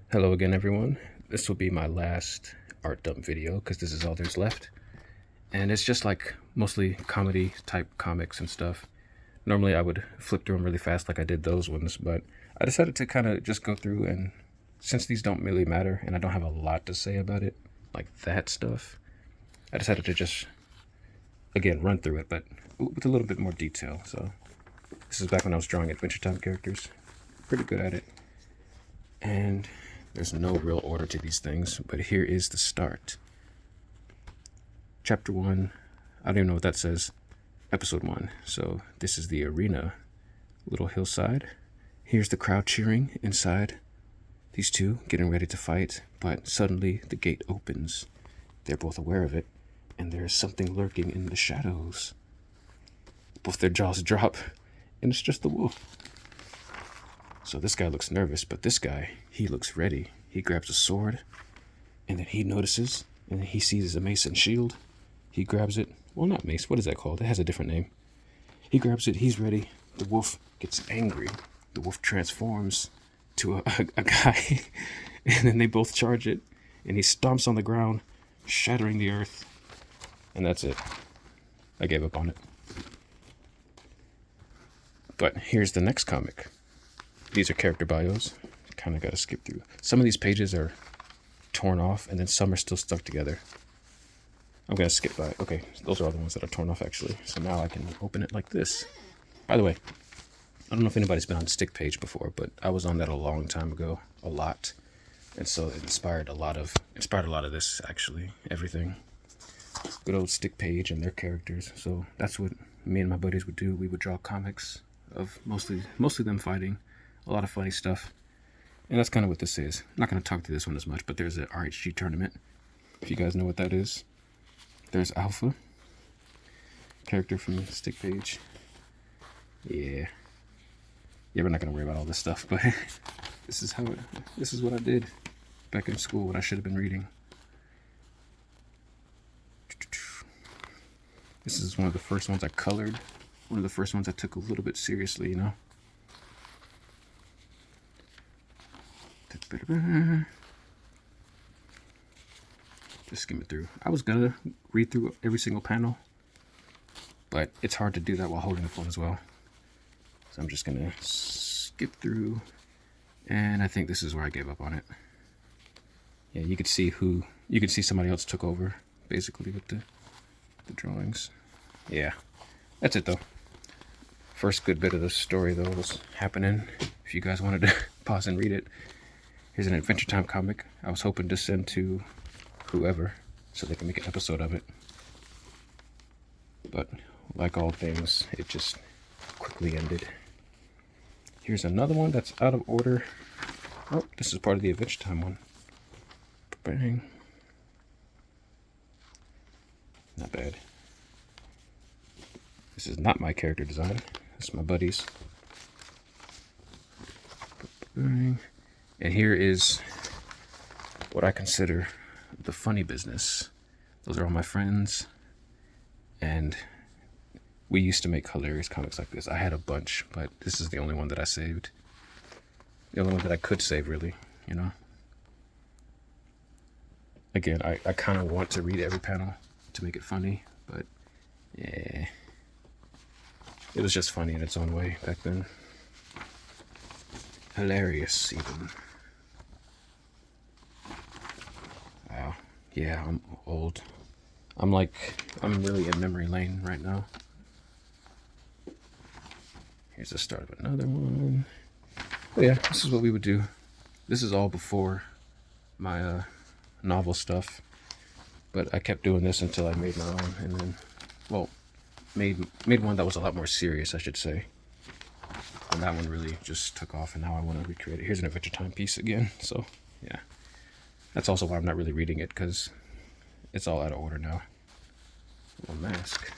Hello again, everyone. This will be my last art dump video because this is all there's left. And it's just like mostly comedy type comics and stuff. Normally I would flip through them really fast like I did those ones, but I decided to kind of just go through, and since these don't really matter and I don't have a lot to say about it, like that stuff, I decided to just, again, run through it, but with a little bit more detail. So this is back when I was drawing Adventure Time characters. Pretty good at it. And there's no real order to these things, but here is the start. Chapter 1, I don't even know what that says. Episode 1. So this is the arena, little hillside. Here's the crowd cheering inside. These two getting ready to fight, but suddenly the gate opens. They're both aware of it, and there is something lurking in the shadows. Both their jaws drop, and it's just the wolf. So this guy looks nervous, but this guy, he looks ready. He grabs a sword, and then he notices, and he sees a mace and shield. He grabs it. Well, not mace. What is that called? It has a different name. He grabs it. He's ready. The wolf gets angry. The wolf transforms to a guy, and then they both charge it, and he stomps on the ground, shattering the earth. And that's it. I gave up on it. But here's the next comic. These are character bios. Kind of got to skip through. Some of these pages are torn off, and then some are still stuck together. I'm going to skip by. Okay, those are all the ones that are torn off, actually. So now I can open it like this. By the way, I don't know if anybody's been on Stick Page before, but I was on that a long time ago, a lot. And so it inspired a lot of this, actually, everything. Good old Stick Page and their characters. So that's what me and my buddies would do. We would draw comics of mostly them fighting. A lot of funny stuff. And that's kind of what this is. I'm not going to talk to this one as much, but there's an RHG tournament. If you guys know what that is. There's Alpha. Character from Stick Page. Yeah, we're not going to worry about all this stuff, but this is what I did back in school, what I should have been reading. This is one of the first ones I colored. One of the first ones I took a little bit seriously, you know. Just skim it through. I was gonna read through every single panel, but it's hard to do that while holding the phone as well. So I'm just gonna skip through, and I think this is where I gave up on it. Yeah, you could see somebody else took over, basically, with the drawings. Yeah, that's it though. First good bit of the story though was happening. If you guys wanted to pause and read it, here's an Adventure Time comic. I was hoping to send to whoever so they can make an episode of it, but like all things, it just quickly ended. Here's another one that's out of order. Oh, this is part of the Adventure Time one. Bang. Not bad. This is not my character design. This is my buddy's. Bang. And here is what I consider the funny business. Those are all my friends, and we used to make hilarious comics like this. I had a bunch, but this is the only one that I saved. The only one that I could save, really, you know. Again, I kind of want to read every panel to make it funny, but yeah, it was just funny in its own way back then. Hilarious, even. Wow. Yeah, I'm old. I'm really in memory lane right now. Here's the start of another one. But yeah, this is what we would do. This is all before my novel stuff. But I kept doing this until I made my own, and then, well, made one that was a lot more serious, I should say. And that one really just took off, and now I want to recreate it. Here's an Adventure Time piece again. So yeah, that's also why I'm not really reading it, because it's all out of order now. A little mask.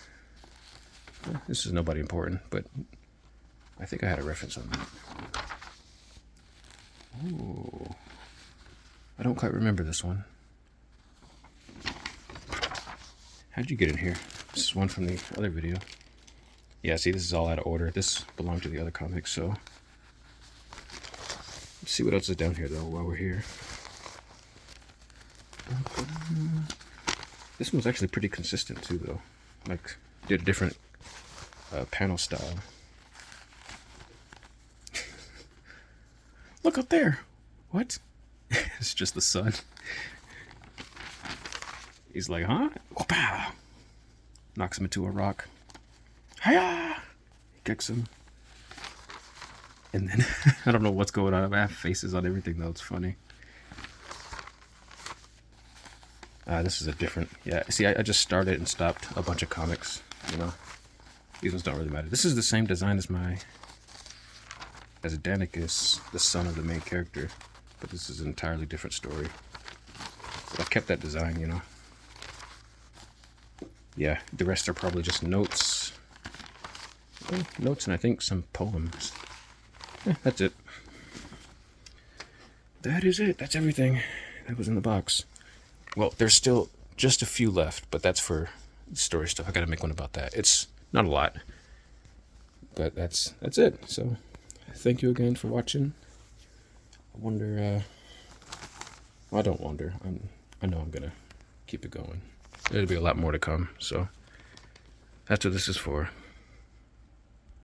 This is nobody important, but I think I had a reference on that. Ooh, I don't quite remember this one. How'd you get in here? This is one from the other video. Yeah, see, this is all out of order. This belonged to the other comic, so Let's see what else is down here though while we're here. This one's actually pretty consistent too though. Like, did a different panel style. Look up there. What? It's just the sun. He's like, huh? Whoop-ah! Knocks him into a rock. Hiya! Kicks him. And then, I don't know what's going on. I have faces on everything though. It's funny. This is a different... Yeah, see, I just started and stopped a bunch of comics, you know? These ones don't really matter. This is the same design as Danicus, the son of the main character. But this is an entirely different story. But I've kept that design, you know? Yeah, the rest are probably just notes. Well, notes and I think some poems. Yeah, that's it. That is it. That's everything that was in the box. Well, there's still just a few left, but that's for story stuff. I gotta make one about that. It's not a lot, but that's it. So, thank you again for watching. I wonder. Well, I don't wonder. I know I'm gonna keep it going. There'll be a lot more to come. So, that's what this is for.